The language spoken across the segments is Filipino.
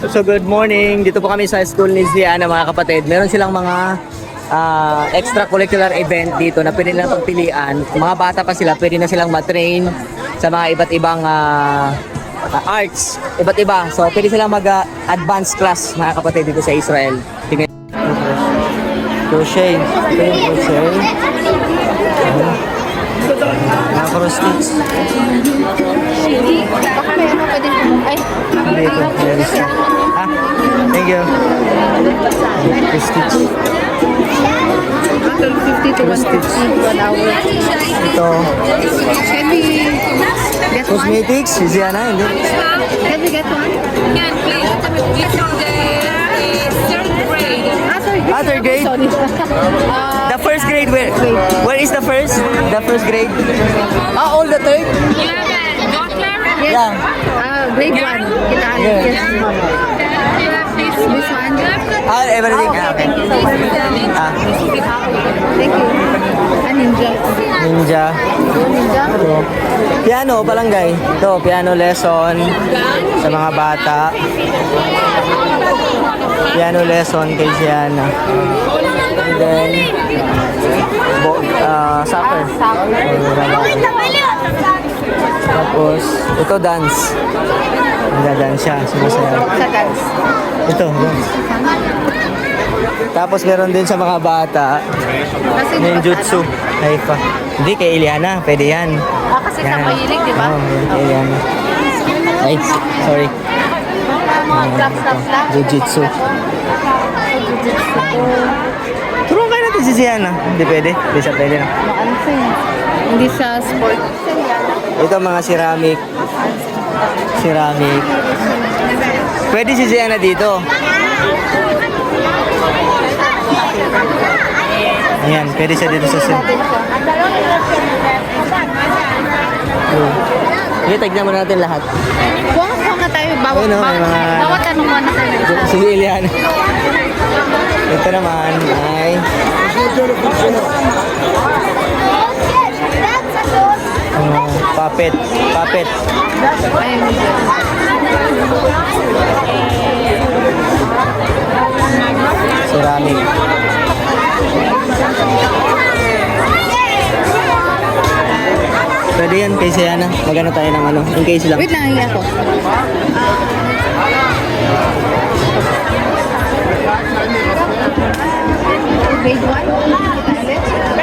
So good morning. Dito po kami sa school ni Ziana mga kapatid. Meron silang mga extracurricular event dito na pwede nilang pagpilian. Mga bata pa sila, pwede na silang matrain sa mga iba't ibang arts. Iba't iba. So pwede silang mag-advanced class mga kapatid dito sa Israel. Tingnan. Crochet. Crochet. Mga cross stitch. Baka may ano pwede. Ay, Dito. Ah, thank you. Cross stitch. 50 to 150 1 hour. Ito. Can we get one? Cosmetics. Si Ziana, hindi. Can we get one? Can please get on the third grade. Third grade? Sorry. The first grade, where is the first? The first grade? All the third? You have a daughter? Yes. Yeah. Grade 1. Kita Yeah. yes. You have This one. Everything. Okay. Thank you. Ninja. Ninja. Ninja. Ito. Piano, palangay. Ito, piano lesson sa mga bata. Piano lesson kay Ziana. And then, soccer. Tapos, ito dance. Nagda-dance siya. Sumasayaw. Sa dance. Ito, dance. Tapos meron din sa mga bata, Kasi ninjutsu. Ay pa. Hindi, kay Iliana. Pwede yan. Kasi sa mahilig, di ba? Oo, kay Iliana. Ay, sorry. Mga flaps lang. Jiu-jitsu. Turuan kayo natin si Ziana. Hindi pwede. Hindi siya pwede na. Ano siya? Hindi siya sport. Ito mga ceramic. Ceramic. Pwede si Ziana dito. Ayan, pwede siya dito sa Sige, tagnan mo natin lahat. Buwangat nga tayo. Bawat Ayun, may mga- bawat ano mo na tayo. Si Iliana. Ito naman ay puppet. Puppet. Ayun. Ceramic. Pwede yan kay Ziana. Magano tayo ng ano. In case lang. Wait lang, hiya ko. Grade 1?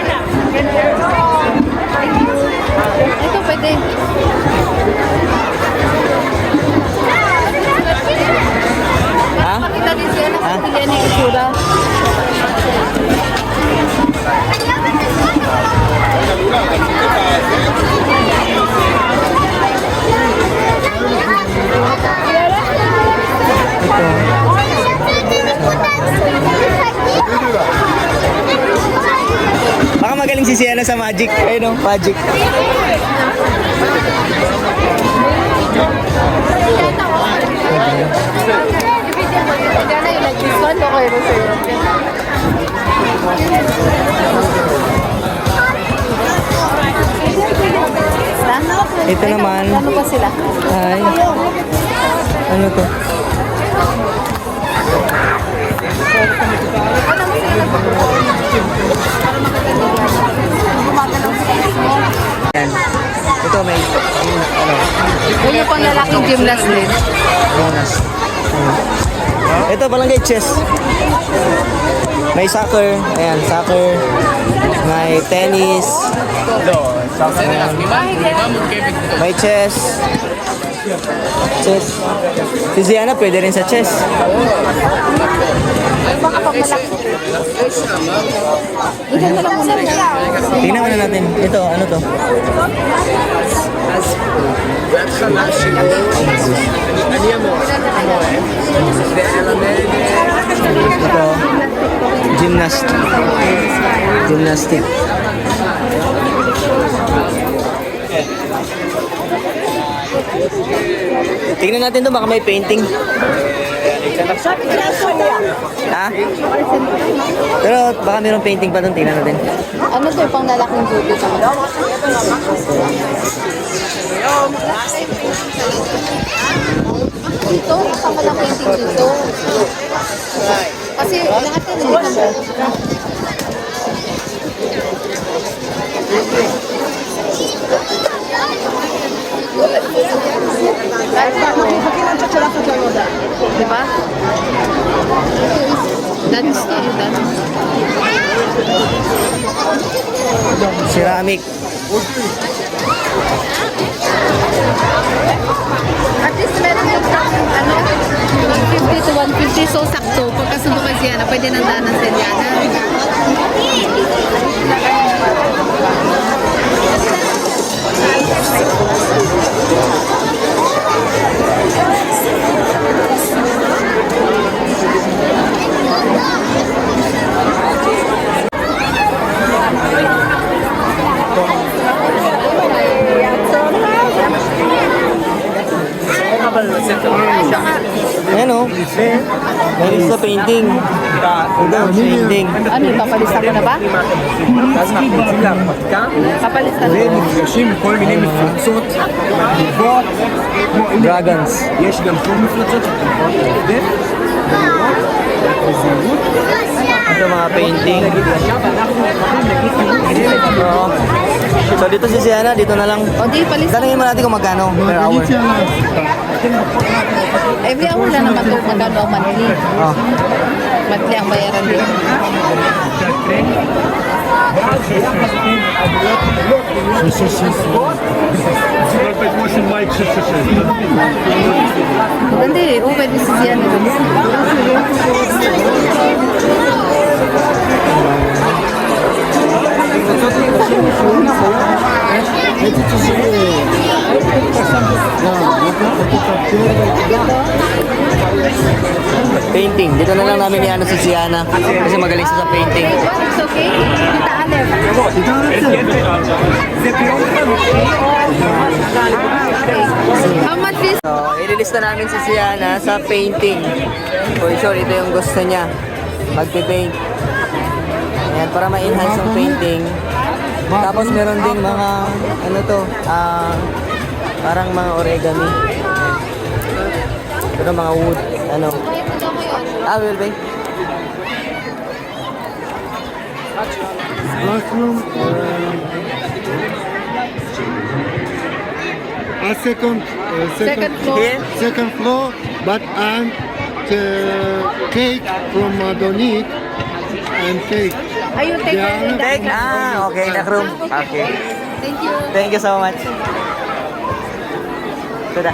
Ito pwede. Ha? Makita din siya na Ha? kapilian ng itsura. Baka magaling si Ziana sa magic. Ayun o, magic. Diana, you like this one? Okay, ito sa'yo. Ito naman. Ano pa sila? Ay. Ano to? Yan. Ito may ano, Yung pang lalaking gymnast din. bonus. Ito barangay chess. May soccer, ayan, soccer. May tennis. May chess. Chess. Si Ziana pwede rin sa chess. Baka pag malaki. Ito na lang muna siya. Tingnan muna natin. Ito, ano to? Ito, gymnastic. Tingnan natin to, baka may painting. Ha? Pero baka mayroong painting pa doon, tingnan natin. Ano to yung pang lalaking beauty sa mga? dito, kasama ng painting dito. Kasi lahat yan dito. Diba? Dance to, dance. Ceramic. At least meron yung ano, 150 to 150, so sakto. Pagkasundo kay Sienna, pwede nang danan sa Sienna. Ayan o. Meron sa painting. Ito, painting. Ano, papalista ko na ba? Papalista na ba? מפגשים מכל מיני מפלצות, גבוהות, כמו Dragons. יש גם פה מפלצות שאתה יכול להדף, בזהירות. Ito mga painting. So dito si Sienna, dito na lang. O di, palista. Tanungin mo natin kung magkano per hour. Every hour lang naman ito magkano ang monthly. Oh. Monthly ang bayaran din. Maganda eh. Oh, pwede si Sienna. Painting. Dito na lang namin iano si Sienna. Kasi magaling siya sa painting. It's okay. Kita Alef. How much is... So, ililista namin si Sienna sa painting. For sure, ito yung gusto niya. Magpipaint. Ayan, para ma-enhance yung painting. Tapos meron ding mga, ano to, parang mga origami. Pero mga wood, ano. Will be. A second Second floor. Here? second floor, but and cake from Donique and cake. Ayun, take Yeah. Take? Okay, room. Okay. Thank you. Thank you so much. Tada.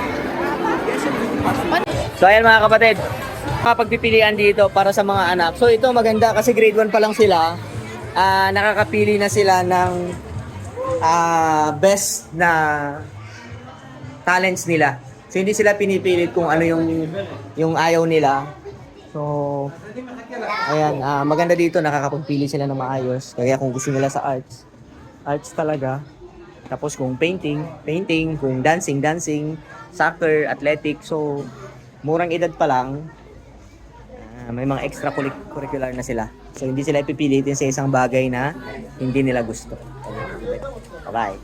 So ayan mga kapatid, mga pagpipilian dito para sa mga anak. So ito maganda kasi grade 1 pa lang sila. Nakakapili na sila ng best na talents nila. So hindi sila pinipilit kung ano yung ayaw nila. So ayan, maganda dito, nakakapagpili sila ng maayos. Kaya kung gusto nila sa arts talaga. Tapos kung painting, kung dancing, soccer, athletic. So murang edad pa lang, may mga extracurricular na sila. So hindi sila ipipilitin sa isang bagay na hindi nila gusto. Bye-bye.